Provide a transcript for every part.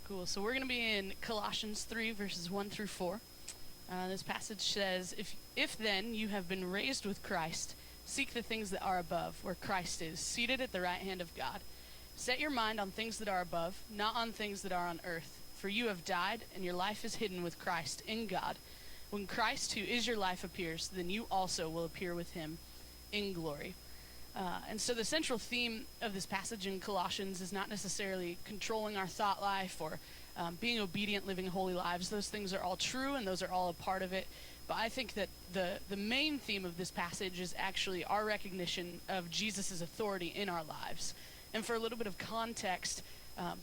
Cool. So we're going to be in Colossians 3, verses 1 through 4. This passage says, if then you have been raised with Christ, seek the things that are above, where Christ is, seated at the right hand of God. Set your mind on things that are above, not on things that are on earth. For you have died, and your life is hidden with Christ in God. When Christ, who is your life, appears, then you also will appear with him in glory. And so the central theme of this passage in Colossians is not necessarily controlling our thought life or being obedient, living holy lives. Those things are all true, and those are all a part of it. But I think that the main theme of this passage is actually our recognition of Jesus' authority in our lives. And for a little bit of context,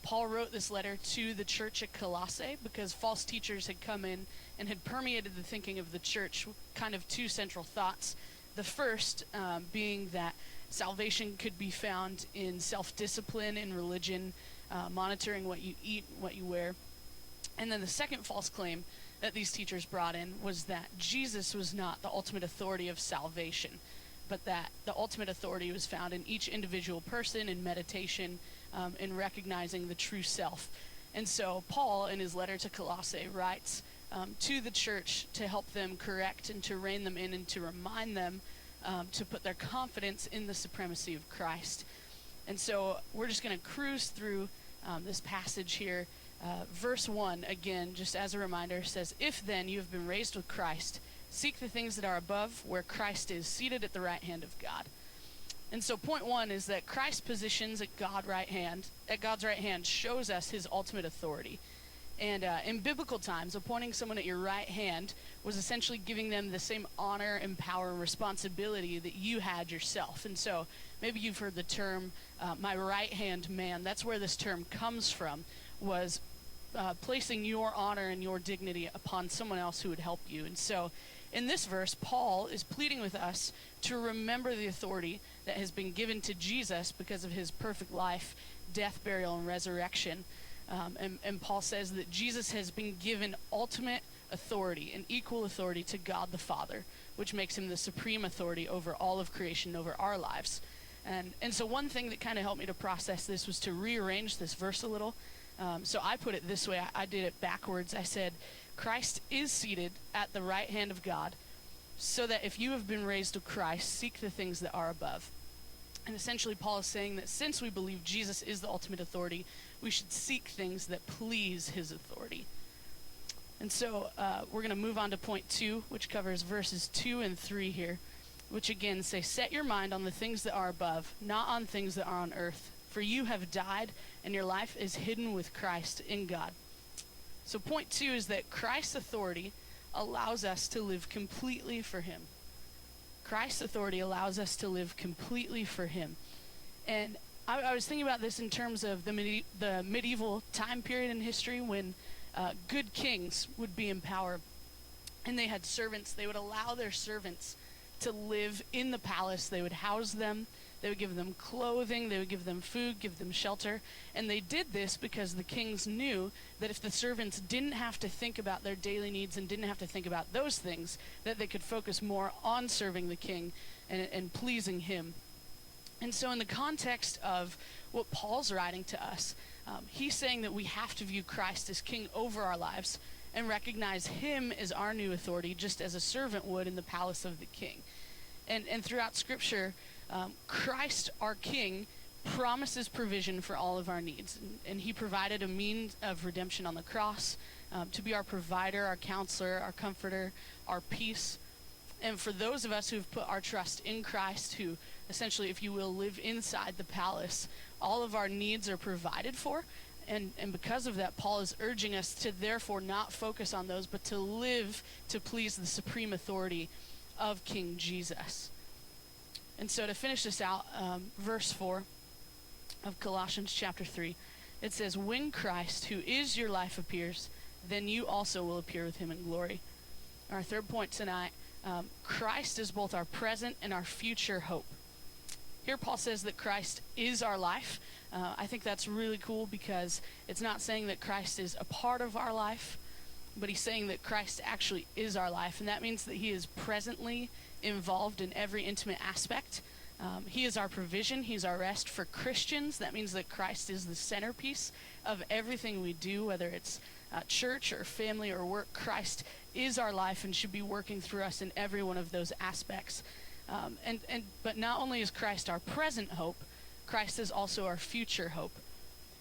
Paul wrote this letter to the church at Colossae because false teachers had come in and had permeated the thinking of the church with kind of two central thoughts. The first being that salvation could be found in self-discipline, in religion, monitoring what you eat, what you wear. And then the second false claim that these teachers brought in was that Jesus was not the ultimate authority of salvation, but that the ultimate authority was found in each individual person, in meditation, in recognizing the true self. And so Paul, in his letter to Colossae, writes to the church to help them correct and to rein them in and to remind them to put their confidence in the supremacy of Christ. And so we're just going to cruise through this passage here. Verse 1, again, just as a reminder, says, if then you have been raised with Christ, seek the things that are above, where Christ is, seated at the right hand of God. And so point 1 is that Christ's positions at God's right hand shows us his ultimate authority. And in biblical times, appointing someone at your right hand was essentially giving them the same honor and power and responsibility that you had yourself. And so maybe you've heard the term, my right hand man. That's where this term comes from, was placing your honor and your dignity upon someone else who would help you. And so in this verse, Paul is pleading with us to remember the authority that has been given to Jesus because of his perfect life, death, burial, and resurrection. And Paul says that Jesus has been given ultimate authority and equal authority to God the Father, which makes him the supreme authority over all of creation, over our lives. And so one thing that kind of helped me to process this was to rearrange this verse a little. So I put it this way. I did it backwards. I said, Christ is seated at the right hand of God, so that if you have been raised to Christ, seek the things that are above. And essentially, Paul is saying that since we believe Jesus is the ultimate authority, we should seek things that please his authority. And so we're going to move on to point 2, which covers verses 2 and 3 here, which again say, set your mind on the things that are above, not on things that are on earth. For you have died, and your life is hidden with Christ in God. So point 2 is that Christ's authority allows us to live completely for him. Christ's authority allows us to live completely for him. And I was thinking about this in terms of the medieval time period in history when good kings would be in power and they had servants. They would allow their servants to live in the palace. They would house them. They would give them clothing. They would give them food, give them shelter. And they did this because the kings knew that if the servants didn't have to think about their daily needs and didn't have to think about those things, that they could focus more on serving the king and pleasing him. And so in the context of what Paul's writing to us, he's saying that we have to view Christ as king over our lives and recognize him as our new authority, just as a servant would in the palace of the king. And throughout Scripture, Christ, our King, promises provision for all of our needs. And he provided a means of redemption on the cross to be our provider, our counselor, our comforter, our peace. And for those of us who've put our trust in Christ, who essentially, if you will, live inside the palace, all of our needs are provided for. And because of that, Paul is urging us to therefore not focus on those, but to live to please the supreme authority of King Jesus. And so to finish this out, verse 4 of Colossians chapter 3, it says, when Christ, who is your life, appears, then you also will appear with him in glory. Our third point tonight, Christ is both our present and our future hope. Here Paul says that Christ is our life. I think that's really cool because it's not saying that Christ is a part of our life, but he's saying that Christ actually is our life. And that means that he is presently involved in every intimate aspect He is our provision. He's our rest. For Christians, that means that Christ is the centerpiece of everything we do, whether it's church or family or work. Christ is our life and should be working through us in every one of those aspects. But not only is Christ our present hope, Christ is also our future hope,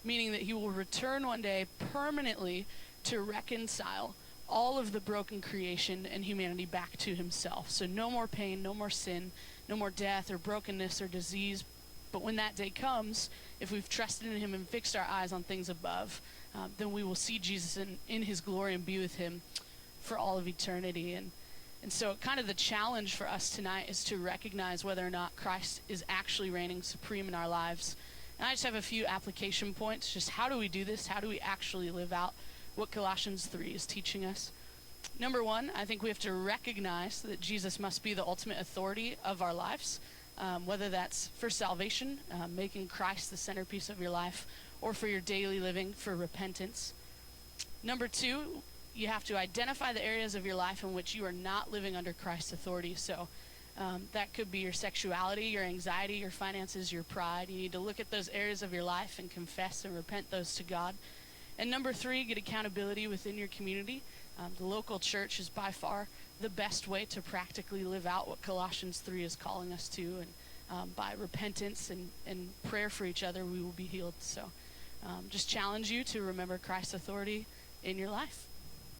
meaning that he will return one day permanently to reconcile all of the broken creation and humanity back to himself. So no more pain, no more sin, no more death or brokenness or disease. But when that day comes, if we've trusted in him and fixed our eyes on things above, then we will see Jesus in his glory and be with him for all of eternity. And so kind of the challenge for us tonight is to recognize whether or not Christ is actually reigning supreme in our lives. And I just have a few application points. Just how do we do this? How do we actually live out what Colossians 3 is teaching us? Number one, I think we have to recognize that Jesus must be the ultimate authority of our lives, whether that's for salvation, making Christ the centerpiece of your life, or for your daily living, for repentance. Number two, you have to identify the areas of your life in which you are not living under Christ's authority. So that could be your sexuality, your anxiety, your finances, your pride. You need to look at those areas of your life and confess and repent those to God. And number three, get accountability within your community. The local church is by far the best way to practically live out what Colossians 3 is calling us to. And by repentance and prayer for each other, we will be healed. So just challenge you to remember Christ's authority in your life.